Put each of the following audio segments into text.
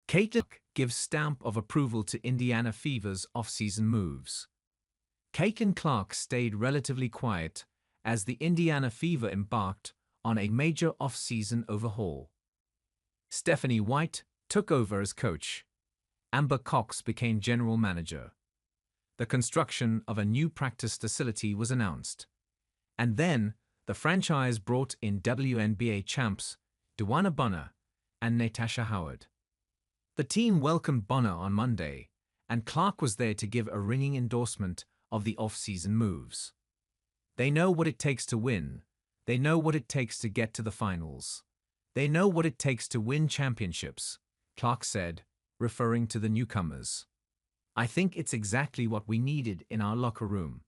Caitlin gives stamp of approval to Indiana Fever's offseason moves. Caitlin Clark stayed relatively quiet as the Indiana Fever embarked on a major offseason overhaul. Stephanie White took over as coach. Amber Cox became general manager. The construction of a new practice facility was announced. And then, the franchise brought in WNBA champs DeWanna Bonner and Natasha Howard. The team welcomed Bonner on Monday, and Clark was there to give a ringing endorsement of the off-season moves. They know what it takes to win. They know what it takes to get to the finals. They know what it takes to win championships, Clark said, referring to the newcomers. I think it's exactly what we needed in our locker room.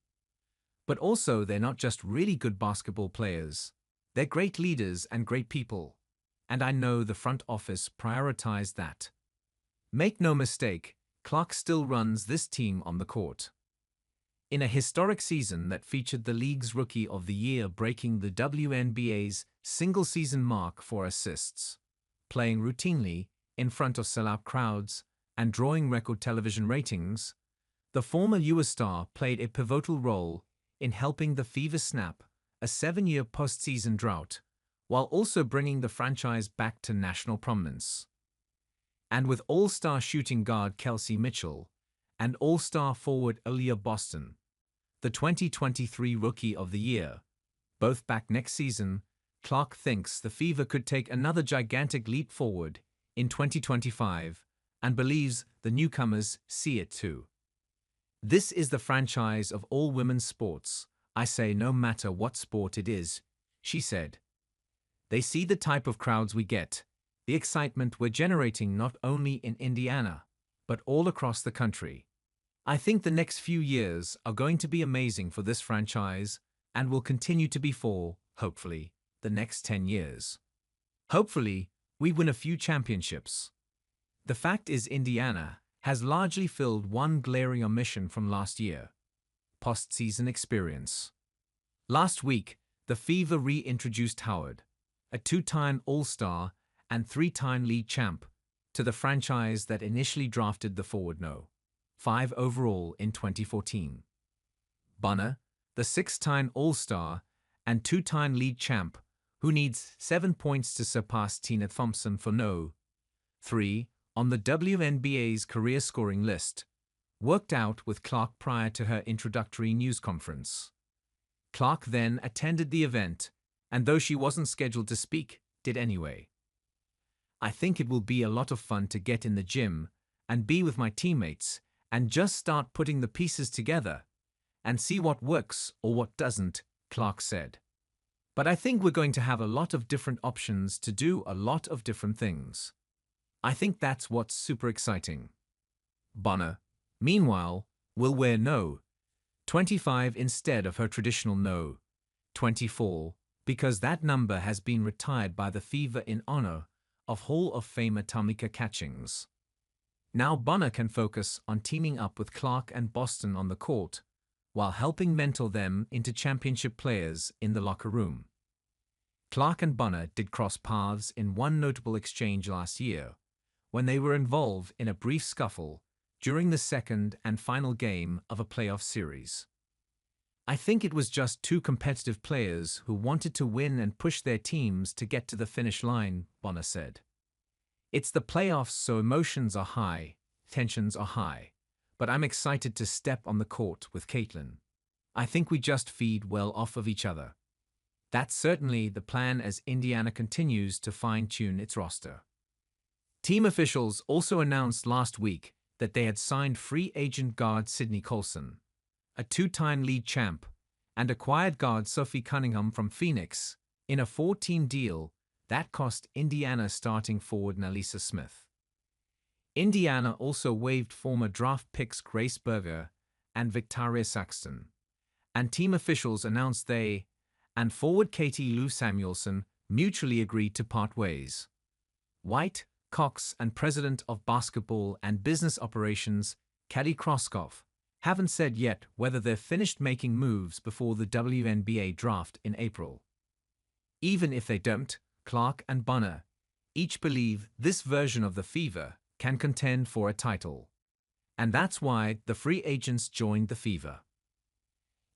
But also, they're not just really good basketball players. They're great leaders and great people. And I know the front office prioritized that. Make no mistake, Clark still runs this team on the court. In a historic season that featured the league's Rookie of the Year breaking the WNBA's single-season mark for assists, playing routinely in front of sellout crowds and drawing record television ratings, the former US star played a pivotal role in helping the Fever snap a 7-year postseason drought, while also bringing the franchise back to national prominence. And with all-star shooting guard Kelsey Mitchell and all-star forward Aaliyah Boston, the 2023 Rookie of the Year, both back next season, Clark thinks the Fever could take another gigantic leap forward in 2025 and believes the newcomers see it too. This is the franchise of all women's sports, I say, no matter what sport it is, she said. They see the type of crowds we get, the excitement we're generating not only in Indiana, but all across the country. I think the next few years are going to be amazing for this franchise and will continue to be for, hopefully, the next 10 years. Hopefully, we win a few championships. The fact is, Indiana has largely filled one glaring omission from last year: postseason experience. Last week, the Fever reintroduced Howard, a 2-time All-Star and 3-time league champ, to the franchise that initially drafted the forward No. 5 overall in 2014. Bonner, the 6-time All-Star and 2-time league champ, who needs 7 points to surpass Tina Thompson for No. 3 on the WNBA's career scoring list, worked out with Clark prior to her introductory news conference. Clark then attended the event, and though she wasn't scheduled to speak, did anyway. I think it will be a lot of fun to get in the gym and be with my teammates and just start putting the pieces together and see what works or what doesn't, Clark said. But I think we're going to have a lot of different options to do a lot of different things. I think that's what's super exciting. Bonner, meanwhile, will wear No. 25 instead of her traditional No. 24 because that number has been retired by the Fever in honor of Hall of Famer Tamika Catchings. Now Bonner can focus on teaming up with Clark and Boston on the court, while helping mentor them into championship players in the locker room. Clark and Bonner did cross paths in one notable exchange last year, when they were involved in a brief scuffle during the second and final game of a playoff series. I think it was just two competitive players who wanted to win and push their teams to get to the finish line, Bonner said. It's the playoffs, so emotions are high, tensions are high, but I'm excited to step on the court with Caitlin. I think we just feed well off of each other. That's certainly the plan as Indiana continues to fine-tune its roster. Team officials also announced last week that they had signed free agent guard Sydney Colson, a 2-time league champ, and acquired guard Sophie Cunningham from Phoenix in a 4-team deal that cost Indiana starting forward Nalisa Smith. Indiana also waived former draft picks Grace Berger and Victoria Saxton, and team officials announced they and forward Katie Lou Samuelson mutually agreed to part ways. White, Cox, and president of basketball and business operations Kelly Kroskoff haven't said yet whether they're finished making moves before the WNBA draft in April. Even if they don't, Clark and Bonner each believe this version of the Fever can contend for a title. And that's why the free agents joined the Fever.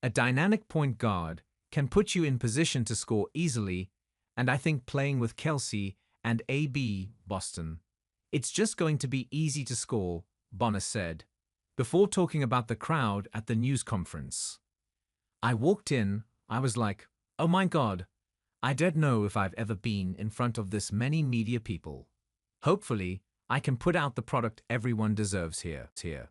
A dynamic point guard can put you in position to score easily, and I think playing with Kelsey and AB Boston, it's just going to be easy to score, Bonner said, before talking about the crowd at the news conference. I walked in, I was like, oh my God, I don't know if I've ever been in front of this many media people. Hopefully, I can put out the product everyone deserves here.